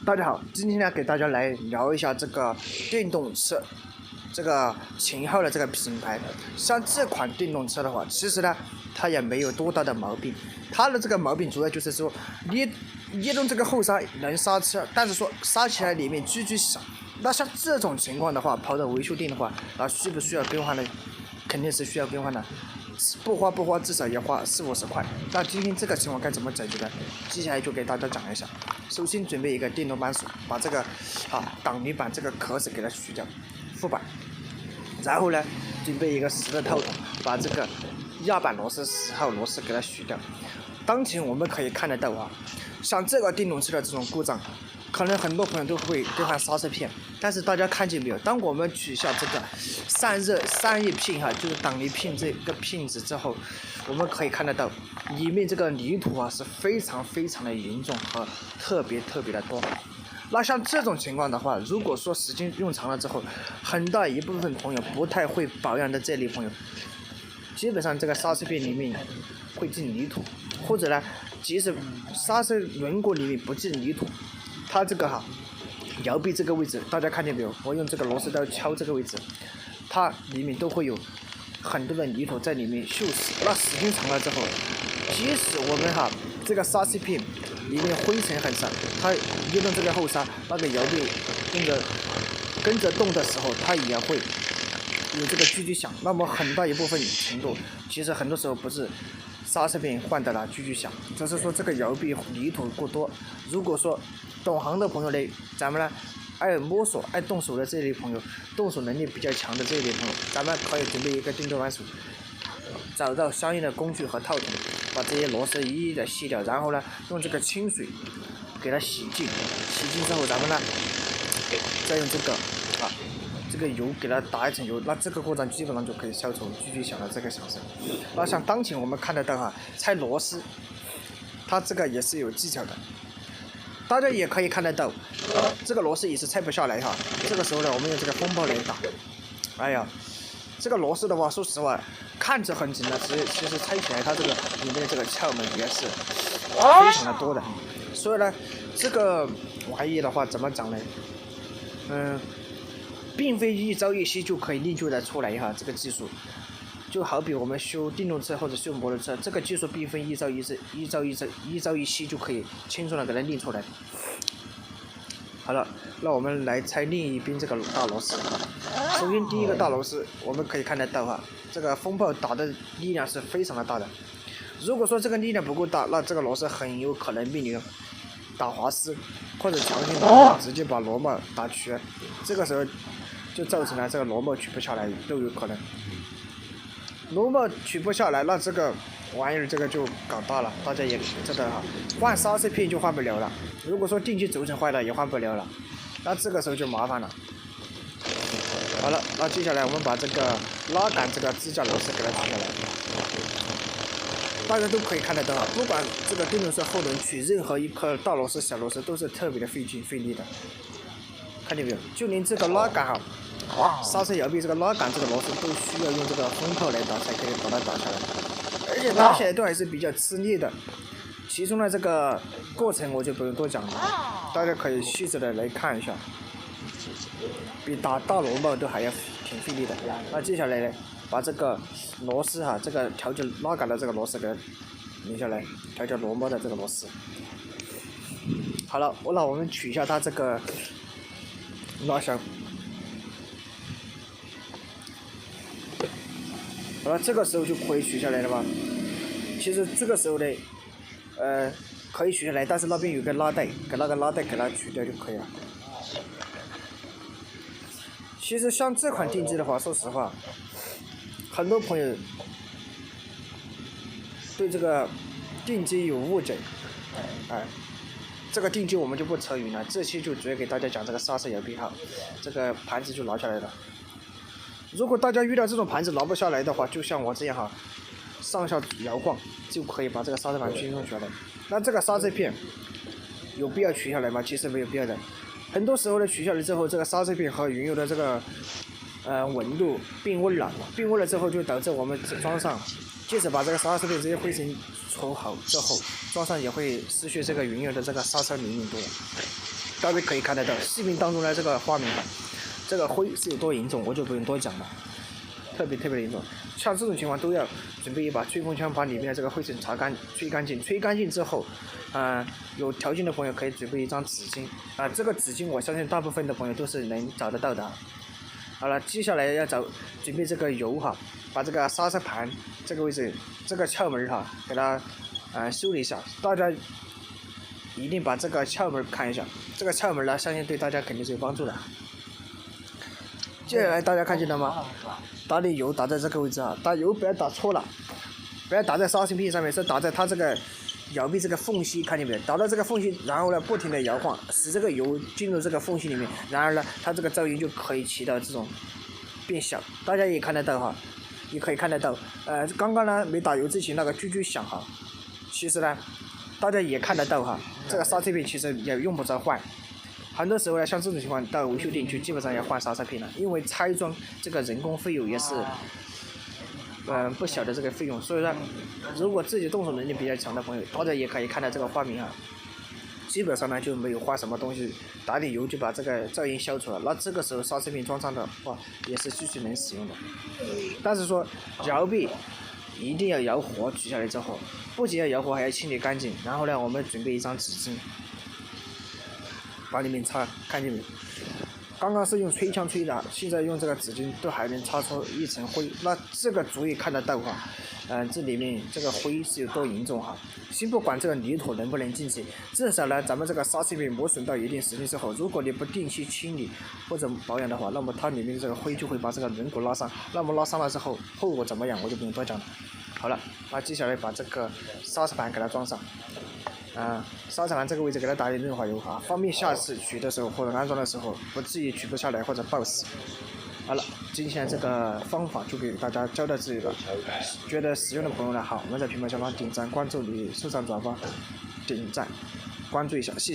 大家好，今天呢给大家来聊一下这个电动车这个型号的这个品牌。像这款电动车的话，其实呢它也没有多大的毛病，它的这个毛病主要就是说你动这个后刹能刹车，但是说刹起来里面吱吱响。那像这种情况的话，跑到维修店的话，需不需要更换呢？肯定是需要更换的。不花，至少也花40-50块。那今天这个情况该怎么解决呢？接下来就给大家讲一下。首先准备一个电动扳手，把这个挡泥板这个壳子给它取掉，副板。然后呢，准备一个10的套筒，把这个压板螺丝10号螺丝给它取掉。当前我们可以看得到像这个电动车的这种故障，可能很多朋友都会更换刹车片，但是大家看见没有？当我们取下这个散热片就是挡泥片这个片子之后，我们可以看得到里面这个泥土是非常的严重和特别的多。那像这种情况的话，如果说时间用长了之后，很大一部分朋友不太会保养的这类朋友，基本上这个刹车片里面会进泥土，或者呢，即使刹车轮毂里面不进泥土，它这个摇臂这个位置，大家看见没有？我用这个螺丝刀敲这个位置，它里面都会有很多的泥土在里面锈蚀。那时间长了之后，即使我们这个刹车片里面灰尘很少，它一动这个后刹，那个摇臂跟着动的时候，它也会有这个吱吱响。那么很大一部分程度，其实很多时候不是刹车片换的吱吱响，只是说这个摇臂泥土过多。如果说懂行的朋友呢，咱们呢爱摸索爱动手的这类朋友，动手能力比较强的这类朋友，咱们可以准备一个电动扳手，找到相应的工具和套筒，把这些螺丝一一的卸掉，然后呢用这个清水给它洗净之后，咱们呢再用这个油给它打一层油，那这个过程基本上就可以消除吱吱响的这个响声。那像当前我们看得到拆螺丝，它这个也是有技巧的。大家也可以看得到，这个螺丝也是拆不下来这个时候呢，我们用这个风炮来打。哎呀，这个螺丝的话，说实话，看着很紧的，其实拆起来它这个里面的这个窍门也是非常的多的。所以呢，这个玩意的话怎么讲呢？并非一朝一夕就可以练就的出来这个技术。就好比我们修电动车或者修摩托车，这个技术并非一朝一夕就可以轻松的给它练出来。好了，那我们来拆另一边这个大螺丝。首先第一个大螺丝，我们可以看得到这个风炮打的力量是非常的大的。如果说这个力量不够大，那这个螺丝很有可能面临打滑丝，或者强行打直接把螺帽打瘸，这个时候就造成了这个螺帽取不下来都有可能。螺帽取不下来，那这个玩意儿这个就搞大了，大家也知道换刹车片就换不了了。如果说电机轴承坏了也换不了了，那这个时候就麻烦了。好了，那接下来我们把这个拉杆这个支架螺丝给它取下来。大家都可以看得到不管这个电动车后轮取任何一颗大螺丝、小螺丝都是特别的费劲费力的，看见没有？就连这个拉杆刹车摇臂这个拉杆这个螺丝都需要用这个风炮来打才可以把它打下来，而且打起来都还是比较吃力的。其中的这个过程我就不用多讲了，大家可以细致的来看一下，比打大螺帽都还要挺费力的。那接下来呢，把这个螺丝这个调节拉杆的这个螺丝给它拧下来，调节螺帽的这个螺丝。好了，那我们取一下它这个拉箱。好了，这个时候就可以取下来了吧？其实这个时候呢，可以取下来，但是那边有个拉带，给那个拉带给它取掉就可以了。其实像这款电机的话，说实话，很多朋友对这个电机有误解，这个电机我们就不扯远了，这期就主要给大家讲这个刹车摇臂这个盘子就拿下来了。如果大家遇到这种盘子拿不下来的话，就像我这样上下摇晃就可以把这个刹车盘轻松取下来。那这个刹车片有必要取下来吗？其实没有必要的。很多时候呢，取下来之后，这个刹车片和原有的这个纹路变温了，之后就导致我们装上，即使把这个刹车片这些灰尘除好之后，装上也会失去这个原有的这个刹车灵敏度。大家可以看得到视频当中的这个画面哈，这个灰是有多严重，我就不用多讲了，特别的严重。像这种情况都要准备一把吹风枪，把里面的这个灰尘吹干净。吹干净之后，有条件的朋友可以准备一张纸巾这个纸巾我相信大部分的朋友都是能找得到的。好了，接下来要准备这个油哈，把这个刹车盘这个位置这个窍门哈，给它修理一下。大家一定把这个窍门看一下，这个窍门呢，相信对大家肯定是有帮助的。接下来大家看见了吗？打的油打在这个位置啊，打油不要打错了，不要打在刹车片上面，是打在它这个摇臂这个缝隙，看见没有？打到这个缝隙，然后呢不停的摇晃，使这个油进入这个缝隙里面，然而呢，它这个噪音就可以起到这种变小。大家也看得到哈，也可以看得到，刚刚呢没打油之前那个啾啾响哈，其实呢，大家也看得到哈，这个刹车片其实也用不着换。很多时候呢，像这种情况到维修店去，基本上要换刹车片了，因为拆装这个人工费用也是不小的这个费用，所以说如果自己动手能力比较强的朋友，大家也可以看到这个画面啊，基本上呢就没有花什么东西，打点油就把这个噪音消除了，那这个时候刹车片装上的话也是继续能使用的。但是说摇臂一定要摇活，取下来之后，不仅要摇活，还要清理干净。然后呢，我们准备一张纸巾，把里面擦，看见没？刚刚是用吹枪吹的，现在用这个纸巾都还能擦出一层灰，那这个足以看得到哈，这里面这个灰是有多严重哈。先不管这个泥土能不能进去，至少呢，咱们这个刹车片磨损到一定时间之后，如果你不定期清理或者保养的话，那么它里面的这个灰就会把这个轮毂拉伤。那么拉伤了之后，后果怎么样我就不用多讲了。好了，那接下来把这个刹车盘给它装上。刹车盘这个位置给它打点润滑油哈，方便下次取的时候或者安装的时候不至于取不下来或者爆死。好了，今天这个方法就给大家教到这里了。觉得实用的朋友呢，好，我们在屏幕下方点赞、关注、收藏、转发、点赞、关注一下，谢谢。